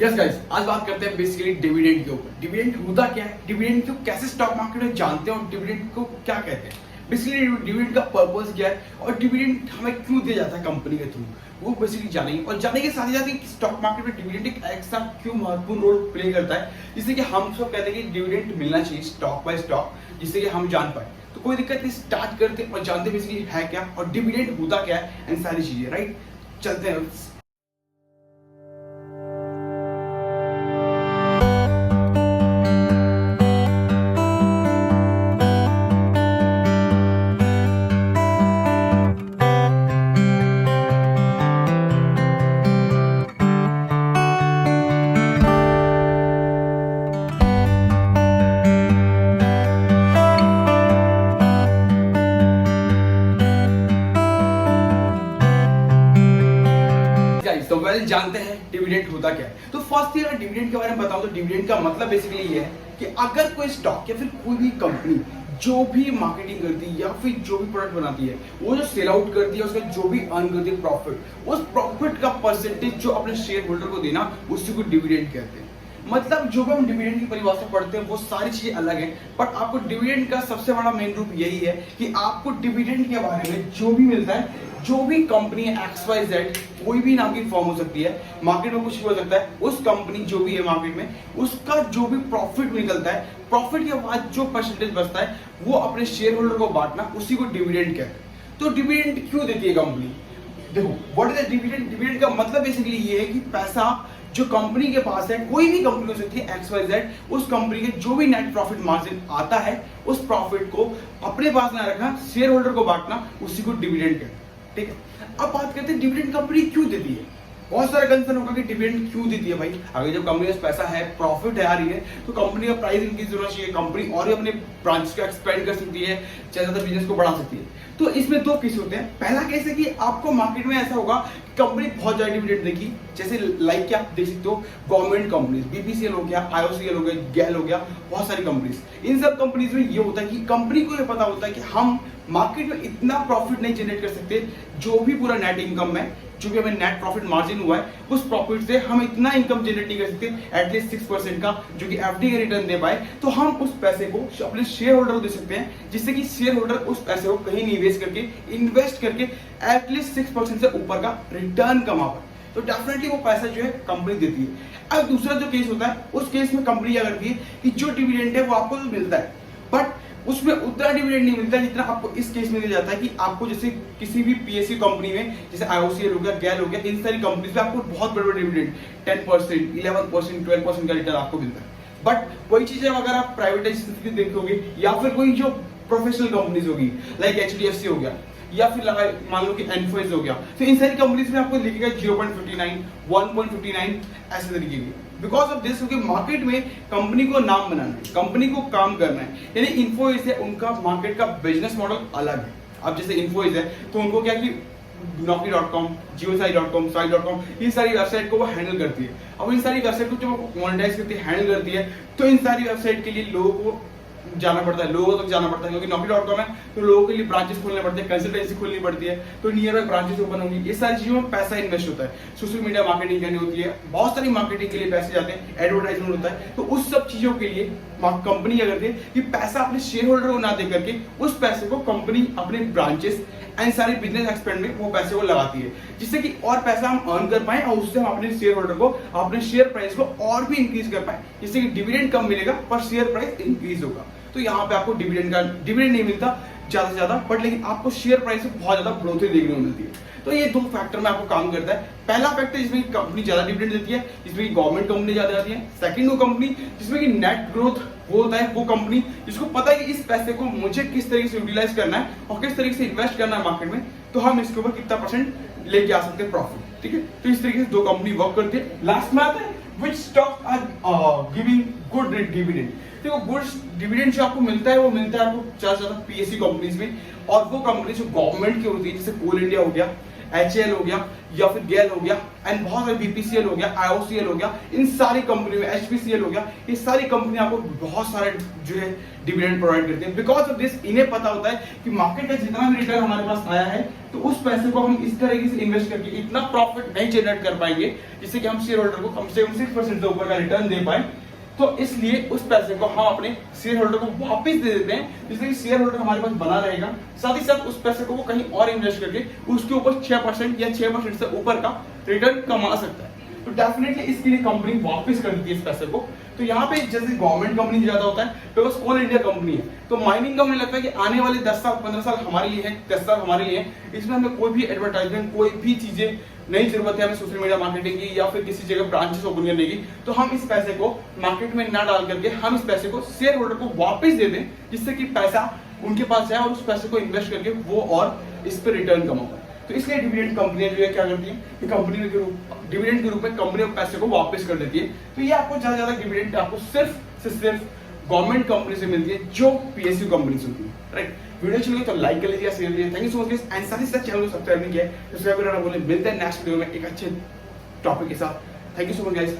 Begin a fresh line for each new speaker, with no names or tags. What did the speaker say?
Yes guys, आज बात करते हैं बेसिकली डिविडेंड के ऊपर। डिविडेंड होता क्या है, डिविडेंड को कैसे स्टॉक मार्केट में जानते हैं और डिविडेंड को क्या कहते हैं। बेसिकली डिविडेंड का पर्पस क्या है और डिविडेंड हमें क्यों दिया जाता है कंपनी के थ्रू, वो बेसिकली जानेंगे। और जाने के साथ ही साथ स्टॉक मार्केट में डिविडेंड एक ऐसा क्यों महत्वपूर्ण रोल प्ले करता है, जिससे कि हम सब कहते हैं कि डिविडेंड मिलना चाहिए स्टॉक बाय स्टॉक, जिससे कि हम जान पाए। तो कोई दिक्कत नहीं, स्टार्ट करते और जानते बेसिकली है क्या और डिविडेंड होता क्या है एंड सारी चीजें। राइट, चलते हैं। तो वेल जानते हैं डिविडेंड होता क्या है। तो फर्स्ट थिंग, अगर डिविडेंड के बारे में बताऊं तो डिविडेंड का मतलब बेसिकली ये है कि अगर कोई स्टॉक या फिर कोई भी कंपनी जो भी मार्केटिंग करती है या फिर जो भी प्रोडक्ट बनाती है, वो जो सेल आउट करती है, उसका जो भी अर्न करती है प्रॉफिट, उस प्रॉफिट का परसेंटेज जो अपने शेयर होल्डर को देना, उसी को डिविडेंड कहते हैं। मतलब जो भी हम डिविडेंड की परिभाषा पढ़ते हैं वो सारी चीजें अलग है, बट आपको डिविडेंड का सबसे बड़ा मेन रूप यही है कि आपको डिविडेंड के बारे में जो भी मिलता है, जो भी कंपनी XYZ, कोई भी नाम की फॉर्म हो सकती है, मार्केट में कुछ भी हो सकता है, उस कंपनी जो भी है मार्केट में, उसका जो भी प्रॉफिट निकलता है, प्रॉफिट के बाद जो परसेंटेज बचता है, वो अपने शेयर होल्डर को बांटना, उसी को डिविडेंड कहते हैं। तो डिविडेंड क्यों देती है कंपनी? देखो, what is the dividend? Dividend का मतलब बेसिकली ये है कि पैसा जो कंपनी के पास है, कोई भी कंपनी हो सकती है XYZ, उस कंपनी के जो भी नेट प्रॉफिट मार्जिन आता है, उस प्रॉफिट को अपने पास ना रखना, शेयर होल्डर को बांटना, उसी को डिविडेंड कहते हैं। ठीक है, अब बात करते हैं डिविडेंड कंपनी क्यों देती है। बहुत सारा कंसर्न होगा कि डिविडेंड क्यों देती है भाई। अगर जब कंपनी के पास पैसा है, प्रॉफिट है आ रही है, तो कंपनी का प्राइस इंक्रीज होना चाहिए, कंपनी और भी अपने ब्रांच को एक्सपेंड कर सकती है, ज्यादातर बिजनेस को बढ़ा सकती है। तो इसमें दो केस होते हैं। पहला केस है कि आपको मार्केट में ऐसा होगा कि कंपनी बहुत ज्यादा डिविडेंड देगी, जैसे लाइक क्या आप देख सकते हो, गवर्नमेंट कंपनीज, BPCL हो गया, IOCL हो गया, गैल हो गया, बहुत सारी कंपनीज। इन सब कंपनीज में ये होता है कि कंपनी को ये पता होता है कि हम मार्केट में इतना प्रॉफिट नहीं जनरेट कर सकते, जो भी पूरा नेट इनकम है, जो भी हमें नेट प्रॉफिट मार्जिन हुआ है, उस प्रॉफिट से हम इतना इनकम जनरेट नहीं कर सकते एटलीस्ट 6% का, जो कि FD का रिटर्न दे पाए। तो हम उस पैसे को अपने शेयर होल्डर को दे सकते हैं, जिससे कि शेयर होल्डर उस पैसे को कहीं निवेश करके, इन्वेस्ट करके एटलीस्ट 6% से ऊपर का रिटर्न कमा पाए। तो डेफिनेटली वो पैसा जो है कंपनी देती है। अब दूसरा जो केस होता है, उस केस में कंपनी क्या करती है कि जो डिविडेंड है वो आपको मिलता है, बट उसमें उतना डिविडेंड नहीं मिलता जितना आपको इस केस में दिया जाता है कि आपको जैसे किसी भी PSU कंपनी में, जैसे IOCL हो गया, गैल हो गया, इन सारी कंपनीज में आपको बहुत बड़े बड़े डिविडेंड 10%, 11%, 12% का रिटर्न आपको मिलता है। बट वही चीजें अगर आप प्राइवेटाइजेशन देखोगे या फिर कोई जो प्रोफेशनल कंपनीज होगी लाइक HDFC हो गया, या फिर मान लो कि एनफोसिस हो गया, तो इन सारी कंपनीज में आपको लिखेगा 0.59, 1.59 ऐसे तरीके की। बिकॉज ऑफ दिस, क्योंकि मार्केट में कंपनी को नाम बनाना है, कंपनी को काम करना है। यानी इन्फोसिस है, उनका मार्केट का बिजनेस मॉडल अलग है। अब जैसे इन्फोसिस है तो उनको क्या कि Naukri.com, Geosci.com, Sai.com, इन सारी वेबसाइट को वो हैंडल करती है। अब इन सारी वेबसाइट को जब मोनेटाइज करती है, हैंडल करती है, तो इन सारी वेबसाइट के लिए लोगों को जाना पड़ता है, लोगों तक जाना पड़ता है, क्योंकि Naukri.com है तो लोगों के लिए ब्रांचेस खोलने पड़ते हैं, कंसल्टेंसी खोलनी पड़ती है, तो नियर बाय ब्रांचेस ओपन होंगी। ये सारी चीजों में पैसा इन्वेस्ट होता है, सोशल मीडिया मार्केटिंग करनी होती है, बहुत सारी मार्केटिंग के लिए पैसे जाते हैं, एडवर्टाइजमेंट होता है। तो उस सब चीजों के लिए कंपनी क्या करती है कि पैसा अपने शेयर होल्डर को ना दे करके उस पैसे को कंपनी अपने ब्रांचेस एंड सारी बिजनेस एक्सपेंड में वो पैसे को लगाती है, जिससे कि और पैसा हम अर्न कर पाए और उससे हम अपने शेयर होल्डर को, अपने शेयर प्राइस को और भी इंक्रीज कर पाए, जिससे कि डिविडेंड कम मिलेगा पर शेयर प्राइस इंक्रीज होगा। तो यहाँ पे आपको डिविडेंड नहीं मिलता ज्यादा से ज्यादा, बट लेकिन आपको शेयर प्राइस में बहुत ज्यादा बढ़ोतरी देखने को मिलती है। तो ये दो फैक्टर में आपको काम करता है। पहला फैक्टर जिसमें कंपनी ज्यादा डिविडेंड देती है, जिसमें गवर्नमेंट कंपनी ज्यादा आती है। सेकंड वो कंपनी जिसमें कि नेट ग्रोथ वो होता है, वो कंपनी जिसको पता है कि इस पैसे को मुझे किस तरीके से यूटिलाइज करना है और किस तरीके से इन्वेस्ट करना है मार्केट में, तो हम इसके ऊपर कितना % लेके आ सकते हैं प्रॉफिट। ठीक है, तो इस तरीके से दो कंपनी वर्क करती है। लास्ट में आता है which stocks are giving good dividend। देखो, गुड डिविडेंड जो आपको मिलता है वो मिलता है आपको ज्यादा PSU कंपनीज में, और वो कंपनी जो गवर्नमेंट की होती है, जैसे कोल इंडिया हो गया, HAL हो गया या फिर गेल हो गया एंड बहुत सारे BPCL हो गया, IOCL हो गया, इन सारी कंपनी में HPCL हो गया, ये सारी कंपनी आपको बहुत सारे जो है डिविडेंड प्रोवाइड करती है। बिकॉज ऑफ दिस इन्हें पता होता है कि मार्केट का जितना भी रिटर्न हमारे पास आया है तो उस पैसे को हम इस तरीके से इन्वेस्ट करके इतना प्रॉफिट नहीं जनरेट कर पाएंगे जिससे कि हम शेयर होल्डर को कम से कम 6% से ऊपर का रिटर्न दे पाए। तो इसलिए उस पैसे को हम अपने शेयर होल्डर को वापस दे देते हैं, जिससे कि शेयर होल्डर हमारे पास बना रहेगा। साथ ही साथ उस पैसे को वो कहीं और इन्वेस्ट करके उसके ऊपर 6% या 6% से ऊपर का रिटर्न कमा सकता है। तो डेफिनेटली इसके लिए कंपनी वापस कर देती है इस पैसे को। तो यहाँ पे जैसे गवर्नमेंट कंपनी ज्यादा होता है, बिकॉज कोल इंडिया कंपनी है, तो माइनिंग का मुझे लगता है कि आने वाले 10 साल 15 साल हमारे लिए है, 10 साल हमारे लिए है। इसमें हमें कोई भी एडवर्टाइजमेंट, कोई भी चीजें नहीं जरूरत है हमें सोशल मीडिया मार्केटिंग की या फिर किसी जगह ब्रांचेस ओपन करने की। तो हम इस पैसे को मार्केट में ना डाल करके हम इस पैसे को शेयर होल्डर को वापस दे दें, जिससे कि पैसा उनके पास जाए और उस पैसे को इन्वेस्ट करके वो और इस पर रिटर्न कमाए। तो इसलिए डिविडेंड कंपनियां जो है क्या करती है, कंपनी के डिविडेंड के रूप में कंपनी पैसे को वापस कर देती है। तो ये आपको ज्यादा डिविडेंड आपको सिर्फ गवर्नमेंट कंपनी से मिलती है, जो PSU कंपनी से होती है, राइट। वीडियो चलिए तो लाइक कर लीजिए, शेयर कीजिए। Thank you so much and साथ ही साथ चैनल को सब्सक्राइब नहीं किया, सब्सक्राइब करना बोले। मिलते हैं नेक्स्ट वीडियो में एक अच्छे टॉपिक के साथ। Thank you so much guys.